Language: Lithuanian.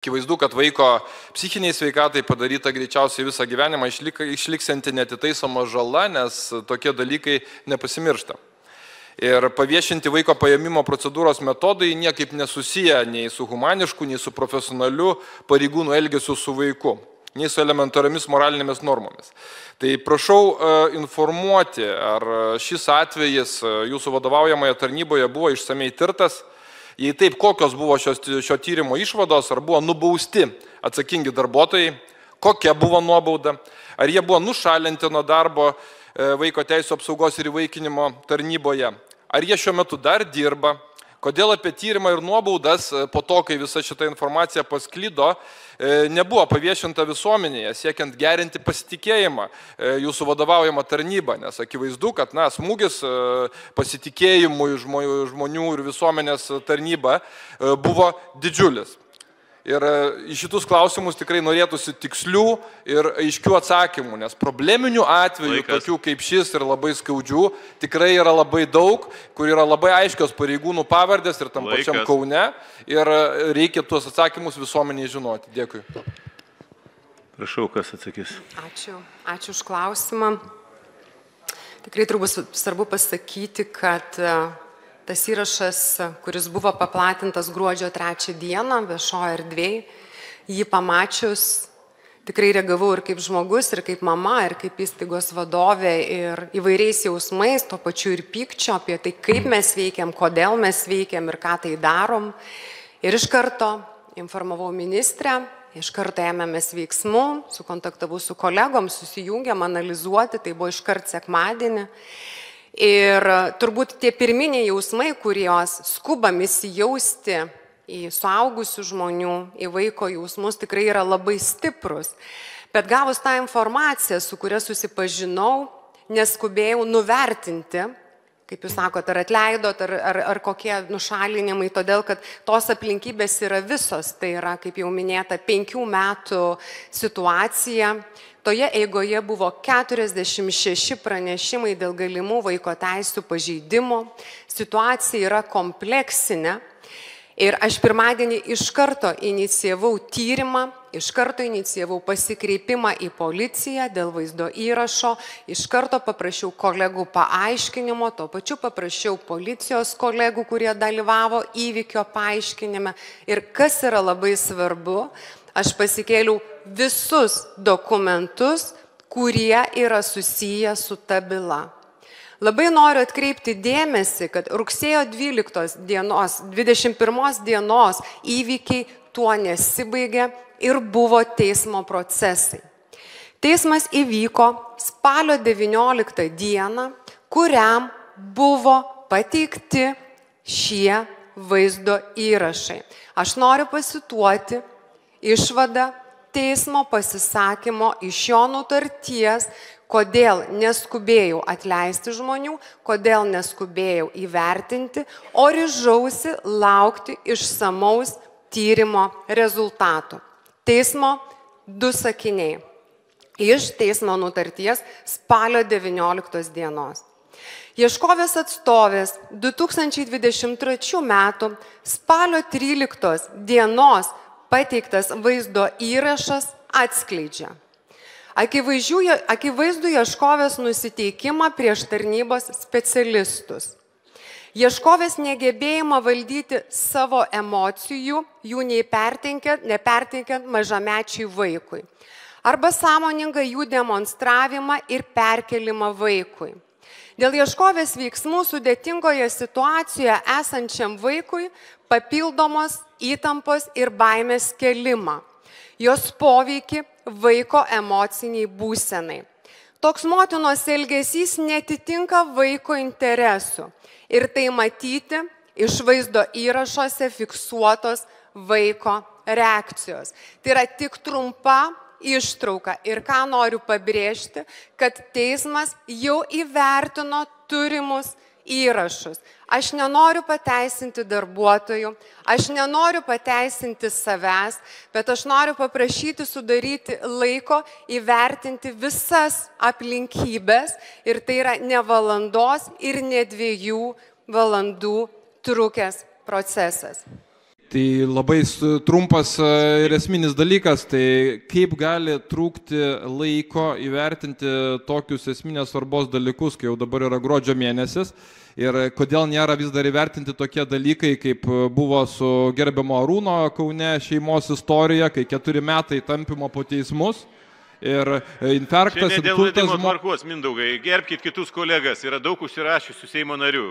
Akivaizdu, kad vaiko psichiniai sveikatai padaryta greičiausiai visą gyvenimą išliksianti netitaisoma žala, nes tokie dalykai nepasimiršta. Ir paviešinti vaiko paėmimo procedūros metodai niekaip nesusiję nei su humanišku, nei su profesionaliu pareigūnų elgesiu su vaiku, nei su elementariomis moralinėmis normomis. Tai prašau informuoti, ar šis atvejis jūsų vadovaujamoje tarnyboje buvo išsamei tirtas. Jei taip, kokios buvo šio tyrimo išvados, ar buvo nubausti atsakingi darbuotojai, kokia buvo nuobauda, ar jie buvo nušalinti nuo darbo vaiko teisų apsaugos ir įvaikinimo tarnyboje, ar jie šiuo metu dar dirba, kodėl apie tyrimą ir nuobaudas po to, kai visa šita informacija pasklido, nebuvo paviešinta visuomenėje, siekiant gerinti pasitikėjimą jūsų vadovaujamą tarnybą, nes akivaizdu, kad smūgis pasitikėjimui žmonių ir visuomenės tarnyba buvo didžiulis. Ir į šitus klausimus tikrai norėtųsi tikslių ir aiškių atsakymų, nes probleminių atvejų, tokių kaip šis ir labai skaudžių, tikrai yra labai daug, kur yra labai aiškios pareigūnų pavardės ir tam pačiam Kaune, ir reikia tuos atsakymus visuomeniai žinoti. Dėkui. Prašau, kas atsakys. Ačiū už klausimą. Tikrai turbūt svarbu pasakyti, kad tas įrašas, kuris buvo paplatintas gruodžio 3 dieną viešoje erdvėje, jį pamačius tikrai reagavau ir kaip žmogus, ir kaip mama, ir kaip įstaigos vadovė, ir įvairiais jausmais, tuo pačiu ir pykčio apie tai, kaip mes veikiam, kodėl mes veikiam ir ką tai darom. Ir iš karto informavau ministrę, iš karto ėmėmės veiksmų, sukontaktavau su kolegom, susijungėm analizuoti, tai buvo iškart sekmadienį. Ir turbūt tie pirminiai jausmai, kuriuos skubam įsijausti į suaugusių žmonių, į vaiko jausmus, tikrai yra labai stiprus. Bet gavus tą informaciją, su kuria susipažinau, neskubėjau nuvertinti, kaip jūs sakote, ar atleidot, ar kokie nušalinimai, todėl kad tos aplinkybės yra visos. Tai yra, kaip jau minėta, 5 metų situacija. Toje eigoje buvo 46 pranešimai dėl galimų vaiko teisių pažeidimo. Situacija yra kompleksinė. Ir aš pirmadienį iš karto inicijavau tyrimą, iš karto inicijavau pasikreipimą į policiją dėl vaizdo įrašo, iš karto paprašiau kolegų paaiškinimo, tuo pačiu paprašiau policijos kolegų, kurie dalyvavo įvykio paaiškinime. Ir kas yra labai svarbu, aš pasikėliau visus dokumentus, kurie yra susiję su ta byla. Labai noriu atkreipti dėmesį, kad rugsėjo 12 dienos, 21 dienos įvykiai tuo nesibaigė ir buvo teismo procesai. Teismas įvyko spalio 19 dieną, kuriam buvo pateikti šie vaizdo įrašai. Aš noriu pasituoti išvadą teismo pasisakymo iš jo nutarties, kodėl neskubėjau atleisti žmonių, kodėl neskubėjau įvertinti, o ryžausi laukti išsamaus tyrimo rezultatų. Teismo 2 sakiniai. Iš teismo nutarties spalio 19 dienos. Ieškovės atstovės 2023 metų spalio 13 dienos pateiktas vaizdo įrašas atskleidžia akivaizdų ieškovės nusiteikimą prieš tarnybos specialistus. Ieškovės negebėjimą valdyti savo emocijų, jų neperteikiant mažamečiui vaikui. Arba sąmoningą jų demonstravimą ir perkelimą vaikui. Dėl ieškovės veiksmų sudėtingoje situacijoje esančiam vaikui papildomos įtampos ir baimės kelimą. Jos poveikį vaiko emociniai būsenai. Toks motinos elgesys netitinka vaiko interesų ir tai matyti iš vaizdo įrašuose fiksuotos vaiko reakcijos. Tai yra tik trumpa ištrauka ir ką noriu pabrėžti, kad teismas jau įvertino turimus įrašus. Aš nenoriu pateisinti darbuotojų, aš nenoriu pateisinti savęs, bet aš noriu paprašyti sudaryti laiko įvertinti visas aplinkybės ir tai yra ne valandos ir ne 2 valandų trukęs procesas. Tai labai trumpas ir esminis dalykas, tai kaip gali trūkti laiko įvertinti tokius esminės svarbos dalykus, kai jau dabar yra gruodžio mėnesis, ir kodėl nėra vis dar įvertinti tokie dalykai, kaip buvo su gerbiamo Arūno Kaune šeimos istorija, kai 4 metai tampymo po teismus. Ir infarktas, insultas... Dėl vedimo tvarkos, Mindaugai, gerbkit kitus kolegas, yra daug užsirašysių Seimo narių.